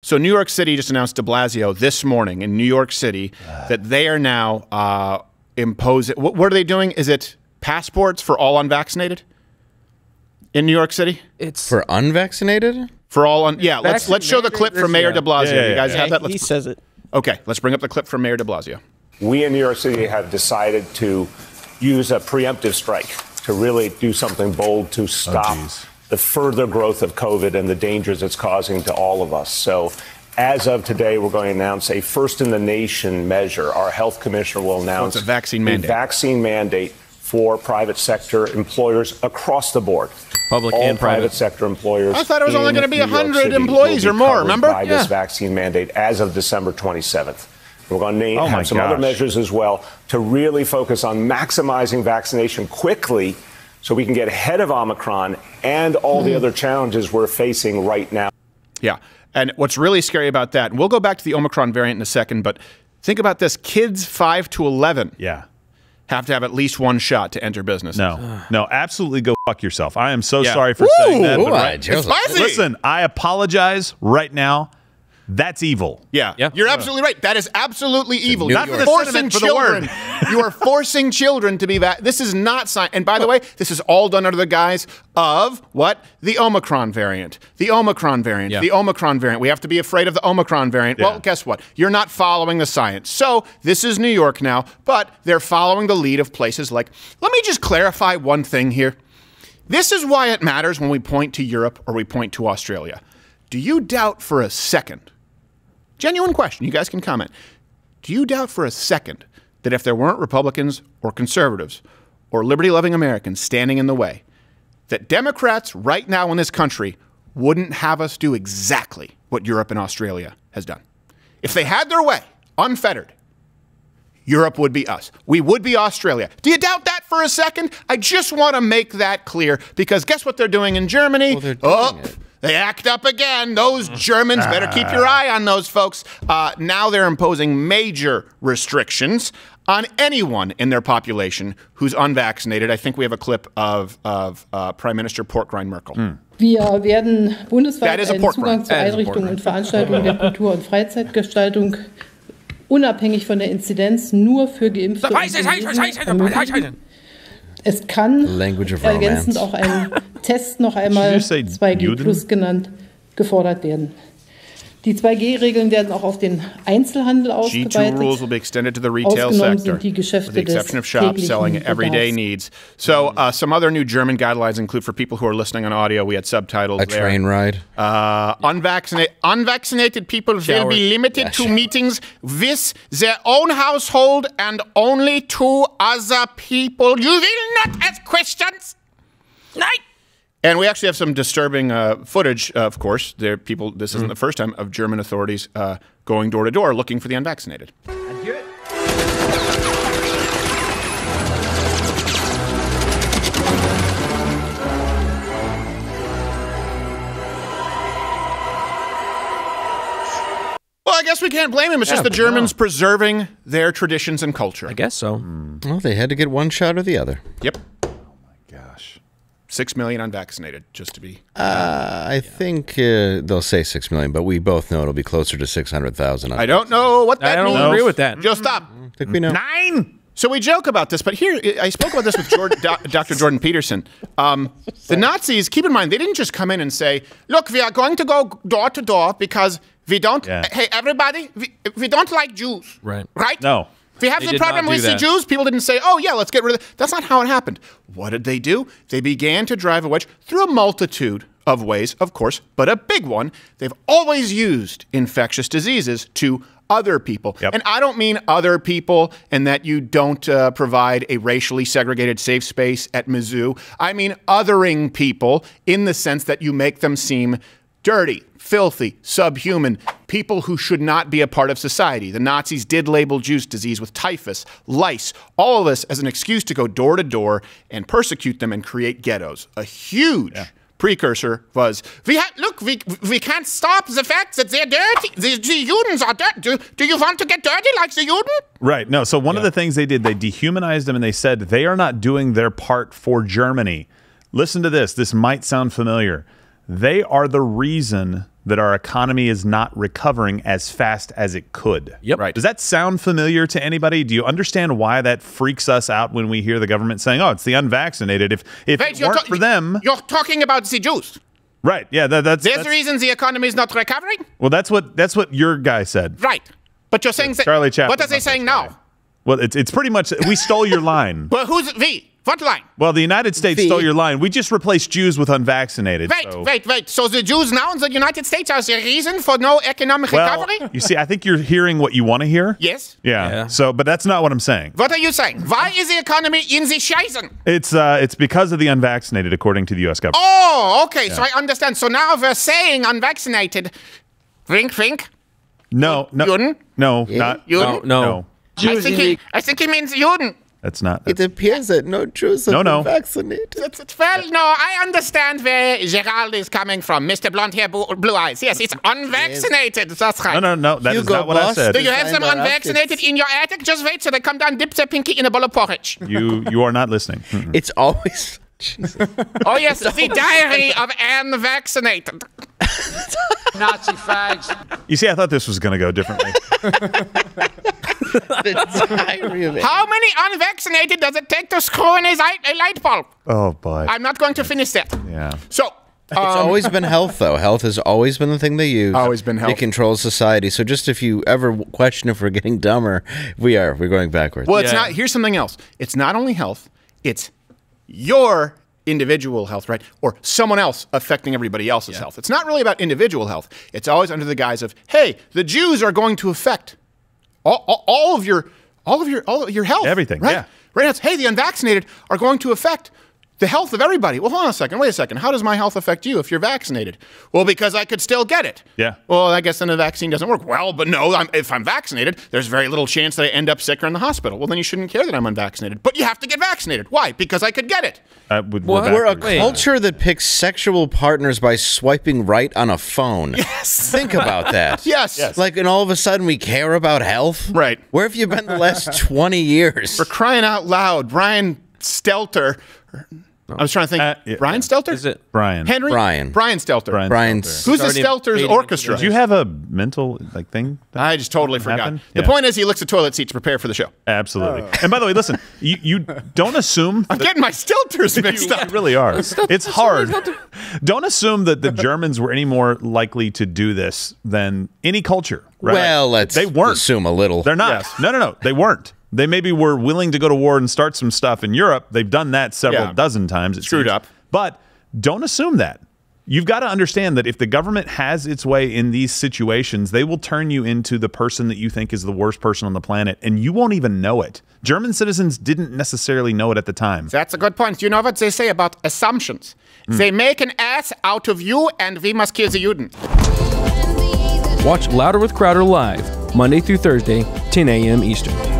So New York City just announced Deblasio this morning in New York City that they are now imposing. What are they doing? Is it passports for all unvaccinated in New York City? It's for unvaccinated? For all yeah, let's show the clip from Mayor Deblasio. You guys have that? He says it. Okay, let's bring up the clip from Mayor Deblasio. We in New York City have decided to use a preemptive strike to really do something bold to stop the further growth of COVID and the dangers it's causing to all of us. So as of today, we're going to announce a first-in-the-nation measure. Our health commissioner will announce a vaccine mandate for private sector employers across the board. Public all and private sector employers. I thought it was only going to be 100 employees or more, remember? By this vaccine mandate as of December 27th. We're going to have some other measures as well to really focus on maximizing vaccination quickly so we can get ahead of Omicron and all the other challenges we're facing right now. Yeah. And what's really scary about that, and we'll go back to the Omicron variant in a second, but think about this. Kids 5 to 11 have to have at least one shot to enter business. No, absolutely go fuck yourself. I am so sorry for saying that. But listen, I apologize right now. That's evil. Yeah. You're absolutely right. That is absolutely evil. Not for the sentiment, for the word. You are forcing children to be vaccinated. This is not science. And by the way, this is all done under the guise of what? The Omicron variant. The Omicron variant. The Omicron variant. We have to be afraid of the Omicron variant. Well, guess what? You're not following the science. So this is New York now, but they're following the lead of places like, let me just clarify one thing here. This is why it matters when we point to Europe or we point to Australia. Do you doubt for a second? Genuine question. You guys can comment. Do you doubt for a second that if there weren't Republicans or conservatives or liberty-loving Americans standing in the way, that Democrats right now in this country wouldn't have us do exactly what Europe and Australia has done? If they had their way, unfettered, Europe would be us. We would be Australia. Do you doubt that for a second? I just want to make that clear because guess what they're doing in Germany? Well, they're doing it. They act up again. Those Germans, better keep your eye on those folks. Now they're imposing major restrictions on anyone in their population who's unvaccinated. I think we have a clip of Prime Minister Porkrind Merkel. Wir werden bundesweit einen Zugang zu Einrichtungen und Veranstaltungen der Kultur- und Freizeitgestaltung unabhängig von der Inzidenz nur für Geimpfte ermöglichen. Es kann ergänzend auch ein Test noch einmal 2G Plus genannt gefordert werden. Die 2G-Regeln werden auch auf den Einzelhandel ausgeweitet. G2 rules will be extended to the retail sector, with the exception of shops selling everyday needs. So some other new German guidelines include, for people who are listening on audio, we had subtitles there. A train ride. Unvaccinated people will be limited to meetings with their own household and only two other people. You will not ask questions. Nein. And we actually have some disturbing footage, of course. This isn't the first time, of German authorities going door to door looking for the unvaccinated. Well, I guess we can't blame him. It's just the Germans preserving their traditions and culture. I guess so. Well, they had to get one shot or the other. Yep. 6 million unvaccinated, just to be... I think they'll say 6 million, but we both know it'll be closer to 600,000. I don't know what that means. I don't agree with that. Just stop. I think we know. 9! So we joke about this, but here, I spoke about this with Dr. Jordan Peterson. The Nazis, keep in mind, they didn't just come in and say, look, we are going to go door to door because we don't... Hey, everybody, we don't like Jews. Right? No. If we have the problem with the Jews, people didn't say, oh, yeah, let's get rid of it. That's not how it happened. What did they do? They began to drive a wedge through a multitude of ways, of course, but a big one. They've always used infectious diseases to other people. And I don't mean other people and that you don't provide a racially segregated safe space at Mizzou. I mean othering people in the sense that you make them seem dirty, filthy, subhuman, people who should not be a part of society. The Nazis did label Jews disease with typhus, lice, all of this as an excuse to go door to door and persecute them and create ghettos. A huge precursor was, we can't stop the fact that they're dirty. The Judens are dirty. Do you want to get dirty like the Juden? Right. No, so one of the things they did, they dehumanized them and they said they are not doing their part for Germany. Listen to this. This might sound familiar. They are the reason that our economy is not recovering as fast as it could. Yep. Right. Does that sound familiar to anybody? Do you understand why that freaks us out when we hear the government saying, "Oh, it's the unvaccinated"? If it weren't for them, you're talking about the Jews, right? Yeah, that's the reason the economy is not recovering. Well, that's what your guy said, right? But you're saying Charlie Chaplin. What are they saying now? Well, it's pretty much we stole your line. But who's we? What line? Well, the United States stole your line. We just replaced Jews with unvaccinated. Wait. So the Jews now in the United States are the reason for no economic recovery? You see, I think you're hearing what you want to hear. Yes. Yeah. So, but that's not what I'm saying. What are you saying? Why is the economy in the Scheißen? It's because of the unvaccinated, according to the U.S. government. Oh, okay. Yeah. So I understand. So now we're saying unvaccinated. Wink, wink. No. Juden? No, not. Juden? No. I think he means Juden. That's not. It appears that no Jews have been vaccinated. Well, no, I understand where Gerald is coming from. Mr. Blonde Hair, Blue Eyes. Yes, it's unvaccinated. That's right. No. That is not what I said. Do you have some unvaccinated in your attic? Just wait till they come down, dip their pinky in a bowl of porridge. You are not listening. It's always... Oh, yes, the diary of unvaccinated. Nazi fags. You see, I thought this was going to go differently. How many unvaccinated does it take to screw in a light bulb? Oh, boy. I'm not going to finish that. Yeah. So... it's always been health, though. Health has always been the thing they use. Always been health. It controls society. So just if you ever question if we're getting dumber, we're going backwards. Well, it's not. Here's something else. It's not only health. It's your individual health, right? Or someone else affecting everybody else's health. It's not really about individual health. It's always under the guise of, hey, the Jews are going to affect all of your health. Everything, right? yeah. Right now, it's, hey, the unvaccinated are going to affect the health of everybody. Well, hold on a second. Wait a second. How does my health affect you if you're vaccinated? Well, because I could still get it. Yeah. Well, I guess then the vaccine doesn't work. Well, but no, if I'm vaccinated, there's very little chance that I end up sick or in the hospital. Well, then you shouldn't care that I'm unvaccinated. But you have to get vaccinated. Why? Because I could get it. We're a culture that picks sexual partners by swiping right on a phone. Yes. Think about that. Yes. Like, and all of a sudden we care about health? Right. Where have you been the last 20 years? For crying out loud, Brian Stelter... I was trying to think. Brian Stelter? Is it Brian? Henry? Brian Stelter. Brian's. Who's the Stelter's orchestra? Did you have a mental thing? I just totally forgot. Happened? The point is, he looks at toilet seats to prepare for the show. Absolutely. And by the way, listen, you don't assume. I'm getting my Stelters mixed up. You really are. It's hard. Don't assume that the Germans were any more likely to do this than any culture. Right? Well, they weren't. Assume a little. They're not. Yes. No. They weren't. They maybe were willing to go to war and start some stuff in Europe. They've done that several dozen times. It screwed seems. Up. But don't assume that. You've got to understand that if the government has its way in these situations, they will turn you into the person that you think is the worst person on the planet, and you won't even know it. German citizens didn't necessarily know it at the time. That's a good point. You know what they say about assumptions? They make an ass out of you, and we must kill the Juden. Watch Louder with Crowder live, Monday through Thursday, 10 a.m. Eastern.